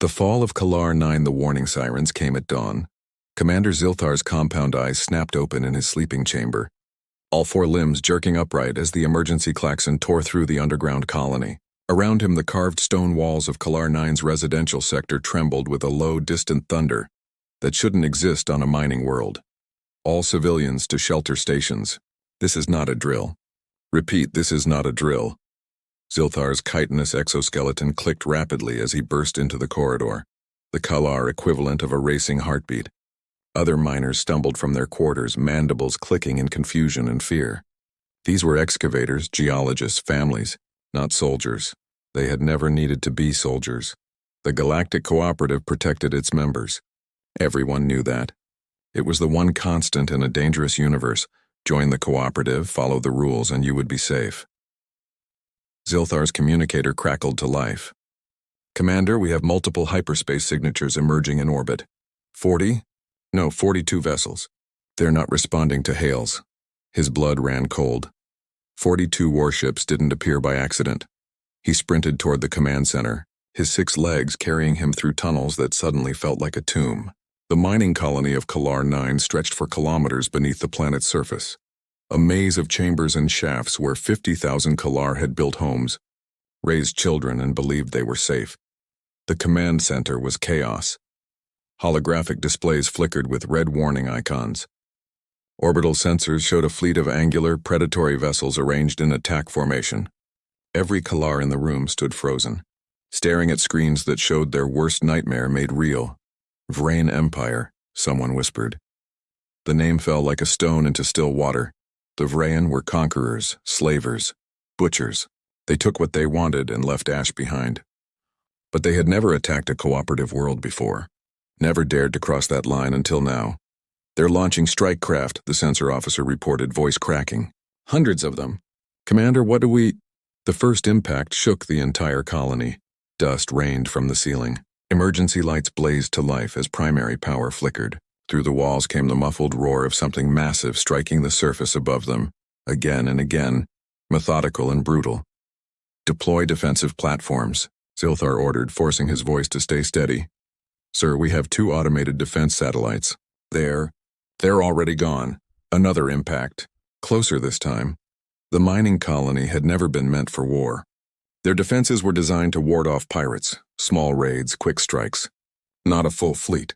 The fall of Kalar 9. The warning sirens came at dawn. Commander Zilthar's compound eyes snapped open in his sleeping chamber, all four limbs jerking upright as the emergency klaxon tore through the underground colony. Around him, the carved stone walls of Kalar 9's residential sector trembled with a low, distant thunder that shouldn't exist on a mining world. All civilians to shelter stations. This is not a drill. Repeat, this is not a drill. Zilthar's chitinous exoskeleton clicked rapidly as he burst into the corridor, the Kalar equivalent of a racing heartbeat. Other miners stumbled from their quarters, mandibles clicking in confusion and fear. These were excavators, geologists, families, not soldiers. They had never needed to be soldiers. The Galactic Cooperative protected its members. Everyone knew that. It was the one constant in a dangerous universe. Join the cooperative, follow the rules, and you would be safe. Zilthar's communicator crackled to life. Commander, we have multiple hyperspace signatures emerging in orbit. 40? No, 42 vessels. They're not responding to hails. His blood ran cold. 42 warships didn't appear by accident. He sprinted toward the command center, his 6 legs carrying him through tunnels that suddenly felt like a tomb. The mining colony of Kalar 9 stretched for kilometers beneath the planet's surface. A maze of chambers and shafts where 50,000 Kalar had built homes, raised children, and believed they were safe. The command center was chaos. Holographic displays flickered with red warning icons. Orbital sensors showed a fleet of angular, predatory vessels arranged in attack formation. Every Kalar in the room stood frozen, staring at screens that showed their worst nightmare made real. Vrain Empire, someone whispered. The name fell like a stone into still water. The Vrain were conquerors, slavers, butchers. They took what they wanted and left ash behind. But they had never attacked a cooperative world before. Never dared to cross that line until now. They're launching strike craft, the sensor officer reported, voice cracking. Hundreds of them. Commander, what do we... The first impact shook the entire colony. Dust rained from the ceiling. Emergency lights blazed to life as primary power flickered. Through the walls came the muffled roar of something massive striking the surface above them, again and again, methodical and brutal. Deploy defensive platforms, Zilthar ordered, forcing his voice to stay steady. Sir, we have 2 automated defense satellites. They're already gone. Another impact. Closer this time. The mining colony had never been meant for war. Their defenses were designed to ward off pirates, small raids, quick strikes. Not a full fleet.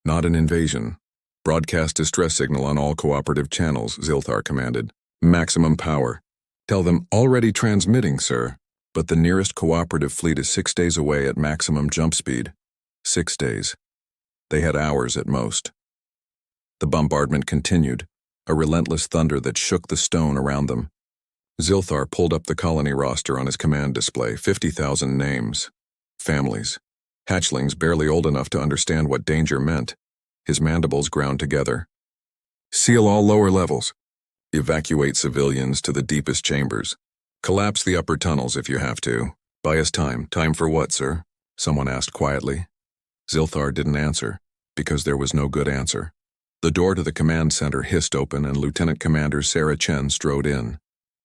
Not an invasion. Broadcast distress signal on all cooperative channels, Zilthar commanded. Maximum power. Tell them already transmitting, sir. But the nearest cooperative fleet is 6 days away at maximum jump speed. 6 days. They had hours at most. The bombardment continued, a relentless thunder that shook the stone around them. Zilthar pulled up the colony roster on his command display, 50,000 names. Families. Hatchlings barely old enough to understand what danger meant. His mandibles ground together. Seal all lower levels. Evacuate civilians to the deepest chambers. Collapse the upper tunnels if you have to. Buy us time. Time for what, sir? Someone asked quietly. Zilthar didn't answer, because there was no good answer. The door to the command center hissed open and Lieutenant Commander Sarah Chen strode in.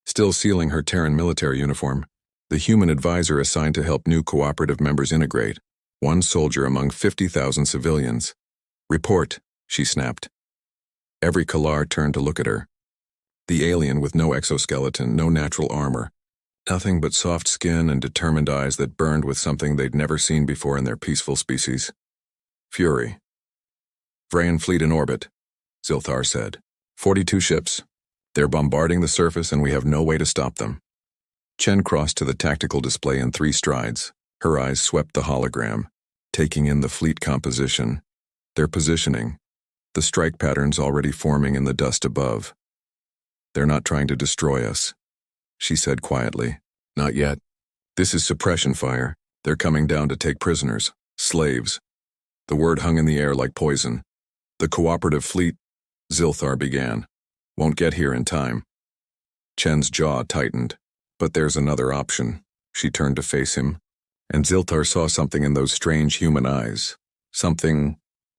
Still sealing her Terran military uniform, the human advisor assigned to help new cooperative members integrate. One soldier among 50,000 civilians. Report, she snapped. Every Kalar turned to look at her. The alien with no exoskeleton, no natural armor. Nothing but soft skin and determined eyes that burned with something they'd never seen before in their peaceful species. Fury. Terran Fleet in orbit, Zilthar said. 42 ships. They're bombarding the surface and we have no way to stop them. Chen crossed to the tactical display in 3 strides. Her eyes swept the hologram, taking in the fleet composition, their positioning, the strike patterns already forming in the dust above. They're not trying to destroy us, she said quietly. Not yet. This is suppression fire. They're coming down to take prisoners, slaves. The word hung in the air like poison. The cooperative fleet, Zilthar began, won't get here in time. Chen's jaw tightened. But there's another option. She turned to face him, and Zilthar saw something in those strange human eyes. Something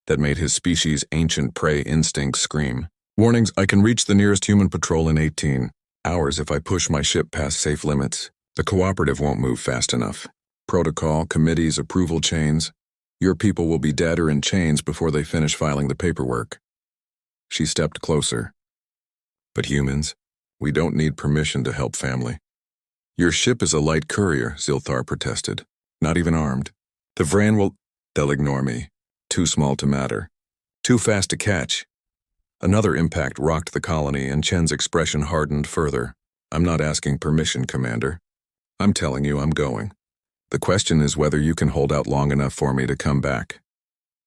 that made his species' ancient prey instinct scream. Warnings, I can reach the nearest human patrol in 18 hours if I push my ship past safe limits. The cooperative won't move fast enough. Protocol, committees, approval chains. Your people will be dead or in chains before they finish filing the paperwork. She stepped closer. But humans, we don't need permission to help family. Your ship is a light courier, Zilthar protested. Not even armed. The Vran will... They'll ignore me. Too small to matter. Too fast to catch. Another impact rocked the colony, and Chen's expression hardened further. I'm not asking permission, Commander. I'm telling you I'm going. The question is whether you can hold out long enough for me to come back.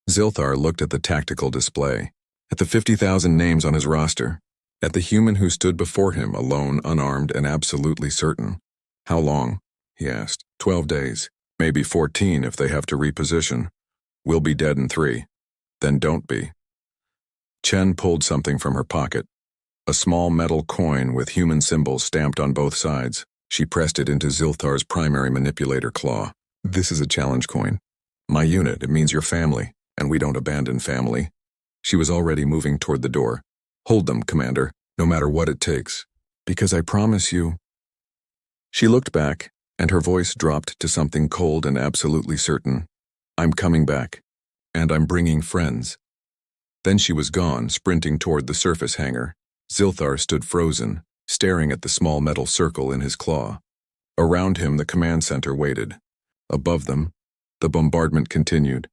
Zilthar looked at the tactical display, at the 50,000 names on his roster, at the human who stood before him, alone, unarmed, and absolutely certain. How long? He asked. 12 days. Maybe 14 if they have to reposition. We'll be dead in 3. Then don't be. Chen pulled something from her pocket. A small metal coin with human symbols stamped on both sides. She pressed it into Zilthar's primary manipulator claw. This is a challenge coin. My unit, it means your family, and we don't abandon family. She was already moving toward the door. Hold them, Commander, no matter what it takes. Because I promise you... She looked back, and her voice dropped to something cold and absolutely certain. I'm coming back, and I'm bringing friends. Then she was gone, sprinting toward the surface hangar. Zilthar stood frozen, staring at the small metal circle in his claw. Around him, the command center waited. Above them, the bombardment continued.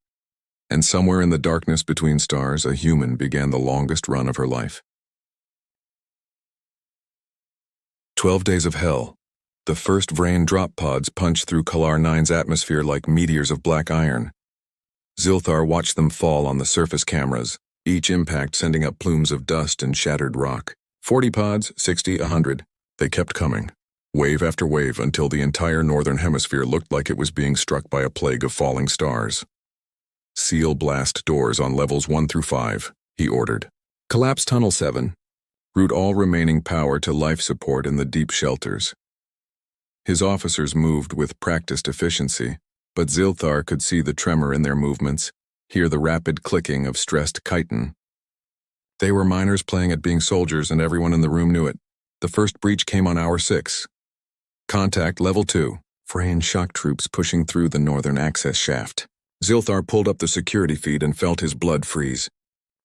And somewhere in the darkness between stars, a human began the longest run of her life. 12 days of hell. The first Vrain drop pods punched through Kalar 9's atmosphere like meteors of black iron. Zilthar watched them fall on the surface cameras, each impact sending up plumes of dust and shattered rock. 40 pods, 60, 100. They kept coming, wave after wave, until the entire northern hemisphere looked like it was being struck by a plague of falling stars. Seal blast doors on levels 1 through 5, he ordered. Collapse tunnel 7. Route all remaining power to life support in the deep shelters. His officers moved with practiced efficiency, but Zilthar could see the tremor in their movements, hear the rapid clicking of stressed chitin. They were miners playing at being soldiers, and everyone in the room knew it. The first breach came on hour 6. Contact level 2. Vrain shock troops pushing through the northern access shaft. Zilthar pulled up the security feed and felt his blood freeze.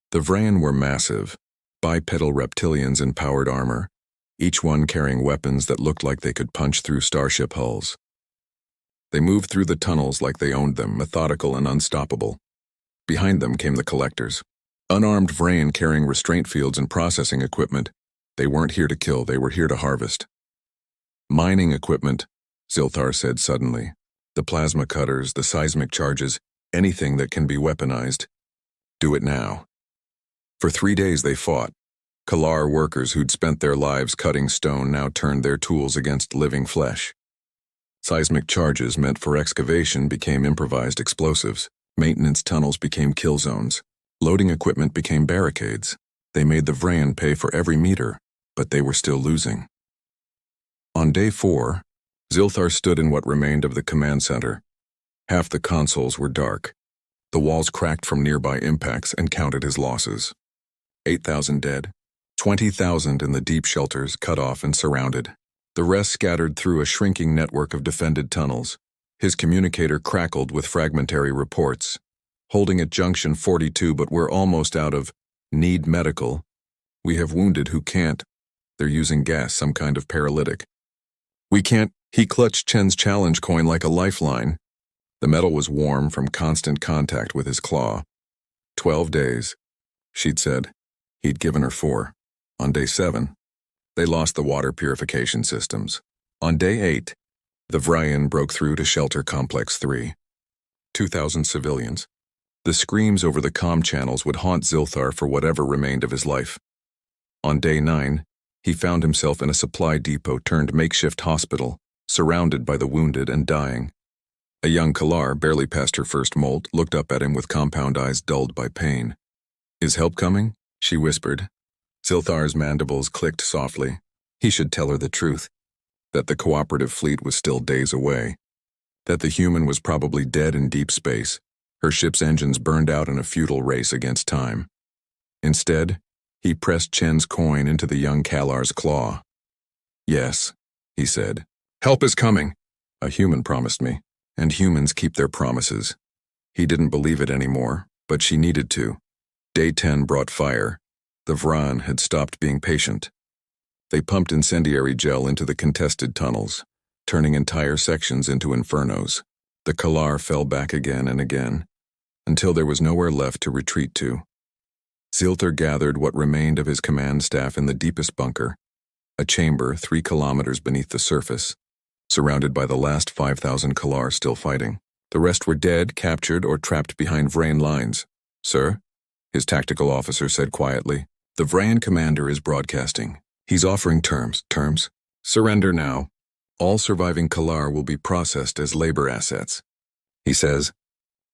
The Vrain were massive, bipedal reptilians in powered armor, each one carrying weapons that looked like they could punch through starship hulls. They moved through the tunnels like they owned them, methodical and unstoppable. Behind them came the collectors. Unarmed Vrain carrying restraint fields and processing equipment. They weren't here to kill, they were here to harvest. Mining equipment, Zilthar said suddenly. The plasma cutters, the seismic charges, anything that can be weaponized. Do it now. For 3 days they fought. Kalar workers who'd spent their lives cutting stone now turned their tools against living flesh. Seismic charges meant for excavation became improvised explosives. Maintenance tunnels became kill zones. Loading equipment became barricades. They made the Vrain pay for every meter, but they were still losing. On day 4, Zilthar stood in what remained of the command center. Half the consoles were dark. The walls cracked from nearby impacts, and counted his losses. 8,000 dead, 20,000 in the deep shelters, cut off and surrounded. The rest scattered through a shrinking network of defended tunnels. His communicator crackled with fragmentary reports. Holding at junction 42, but we're almost out of need medical. We have wounded who can't. They're using gas, some kind of paralytic. We can't. He clutched Chen's challenge coin like a lifeline. The metal was warm from constant contact with his claw. 12 days, she'd said. He'd given her 4. On day 7, they lost the water purification systems. On day 8, the Vrain broke through to shelter complex 3. 2,000 civilians. The screams over the comm channels would haunt Zilthar for whatever remained of his life. On day 9, he found himself in a supply depot turned makeshift hospital, surrounded by the wounded and dying. A young Kalar, barely past her first molt, looked up at him with compound eyes dulled by pain. Is help coming? She whispered. Zilthar's mandibles clicked softly. He should tell her the truth. That the cooperative fleet was still days away. That the human was probably dead in deep space, her ship's engines burned out in a futile race against time. Instead, he pressed Chen's coin into the young Kalar's claw. Yes, he said. Help is coming. A human promised me, and humans keep their promises. He didn't believe it anymore, but she needed to. Day 10 brought fire. The Vran had stopped being patient. They pumped incendiary gel into the contested tunnels, turning entire sections into infernos. The Kalar fell back again and again, until there was nowhere left to retreat to. Zilthar gathered what remained of his command staff in the deepest bunker, a chamber 3 kilometers beneath the surface, surrounded by the last 5,000 Kalar still fighting. The rest were dead, captured, or trapped behind Vrain lines. "Sir," his tactical officer said quietly, "the Vrain commander is broadcasting. He's offering terms. Surrender now. All surviving Kalar will be processed as labor assets. He says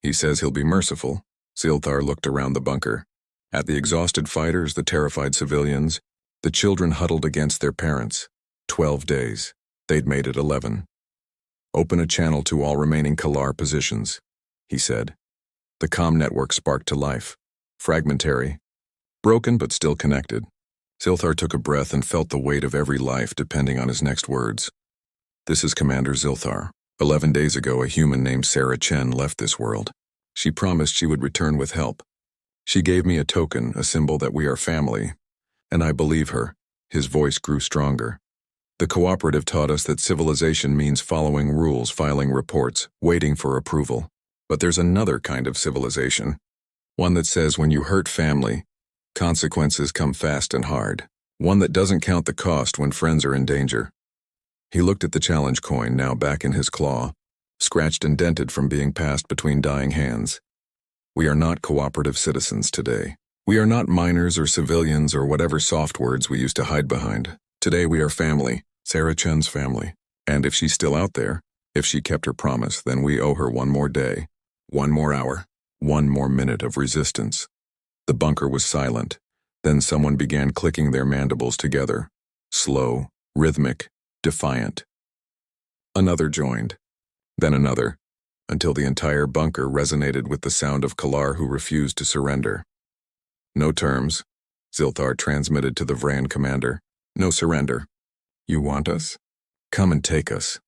he'll be merciful." Zilthar looked around the bunker. At the exhausted fighters, the terrified civilians, the children huddled against their parents. 12 days. They'd made it 11. "Open a channel to all remaining Kalar positions," he said. The comm network sparked to life. Fragmentary. Broken but still connected. Zilthar took a breath and felt the weight of every life depending on his next words. "This is Commander Zilthar. 11 days ago, a human named Sarah Chen left this world. She promised she would return with help. She gave me a token, a symbol that we are family, and I believe her." His voice grew stronger. "The cooperative taught us that civilization means following rules, filing reports, waiting for approval. But there's another kind of civilization. One that says when you hurt family, consequences come fast and hard. One that doesn't count the cost when friends are in danger." He looked at the challenge coin, now back in his claw, scratched and dented from being passed between dying hands. "We are not cooperative citizens today. We are not miners or civilians or whatever soft words we used to hide behind. Today we are family, Sarah Chen's family. And if she's still out there, if she kept her promise, then we owe her one more day, one more hour, one more minute of resistance." The bunker was silent. Then someone began clicking their mandibles together. Slow, rhythmic, defiant. Another joined. Then another, until the entire bunker resonated with the sound of Kalar who refused to surrender. "No terms," Zilthar transmitted to the Vran commander. "No surrender. You want us? Come and take us."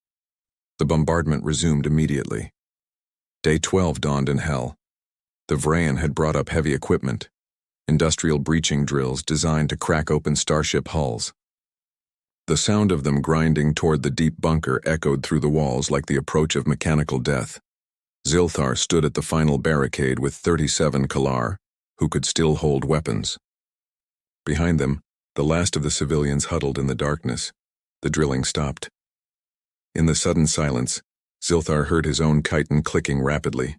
The bombardment resumed immediately. Day 12 dawned in hell. The Vran had brought up heavy equipment, industrial breaching drills designed to crack open starship hulls. The sound of them grinding toward the deep bunker echoed through the walls like the approach of mechanical death. Zilthar stood at the final barricade with 37 Kalar, who could still hold weapons. Behind them, the last of the civilians huddled in the darkness. The drilling stopped. In the sudden silence, Zilthar heard his own chiton clicking rapidly.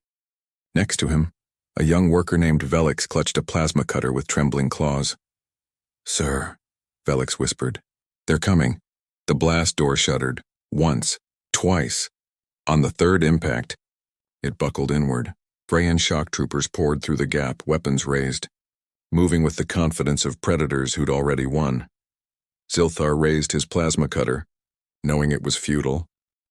Next to him, a young worker named Velix clutched a plasma cutter with trembling claws. "Sir," Velix whispered. "They're coming." The blast door shuddered. Once. Twice. On the third impact, it buckled inward. Freyan shock troopers poured through the gap, weapons raised, moving with the confidence of predators who'd already won. Zilthar raised his plasma cutter, knowing it was futile,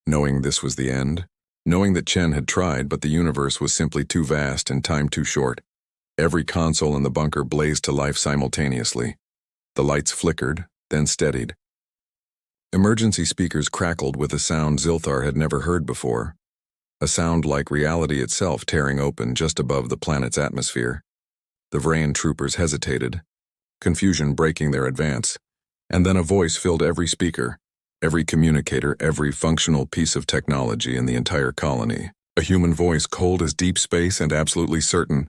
knowing this was the end, knowing that Chen had tried, but the universe was simply too vast and time too short. Every console in the bunker blazed to life simultaneously. The lights flickered, then steadied. Emergency speakers crackled with a sound Zilthar had never heard before, a sound like reality itself tearing open just above the planet's atmosphere. The Vrain troopers hesitated, confusion breaking their advance, and then a voice filled every speaker, every communicator, every functional piece of technology in the entire colony. A human voice cold as deep space and absolutely certain.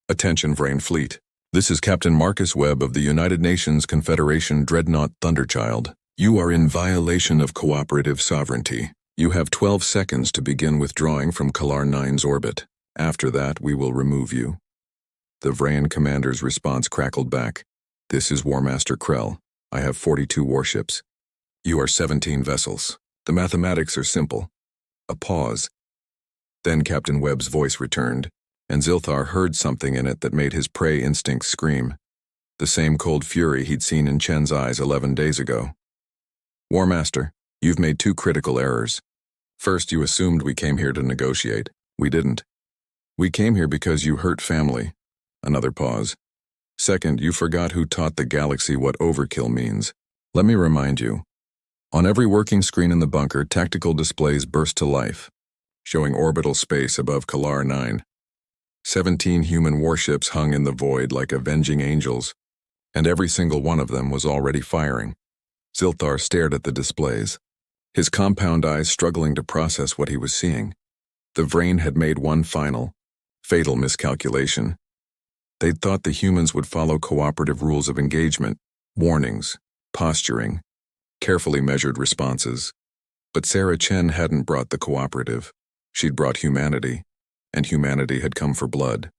"Attention, Terran Fleet. This is Captain Marcus Webb of the United Nations Confederation Dreadnought Thunderchild. You are in violation of cooperative sovereignty. You have 12 seconds to begin withdrawing from Kalar 9's orbit. After that, we will remove you." The Vrain commander's response crackled back. "This is War Master Krell. I have 42 warships. You are 17 vessels. The mathematics are simple." A pause. Then Captain Webb's voice returned, and Zilthar heard something in it that made his prey instincts scream. The same cold fury he'd seen in Chen's eyes 11 days ago. "War Master, you've made 2 critical errors. First, you assumed we came here to negotiate. We didn't. We came here because you hurt family." Another pause. "Second, you forgot who taught the galaxy what overkill means. Let me remind you. On every working screen in the bunker, tactical displays burst to life, showing orbital space above Kalar 9. 17 human warships hung in the void like avenging angels, and every single one of them was already firing. Zilthar stared at the displays, his compound eyes struggling to process what he was seeing. The Vrain had made one final, fatal miscalculation. They'd thought the humans would follow cooperative rules of engagement, warnings, posturing, carefully measured responses. But Sarah Chen hadn't brought the cooperative. She'd brought humanity, and humanity had come for blood.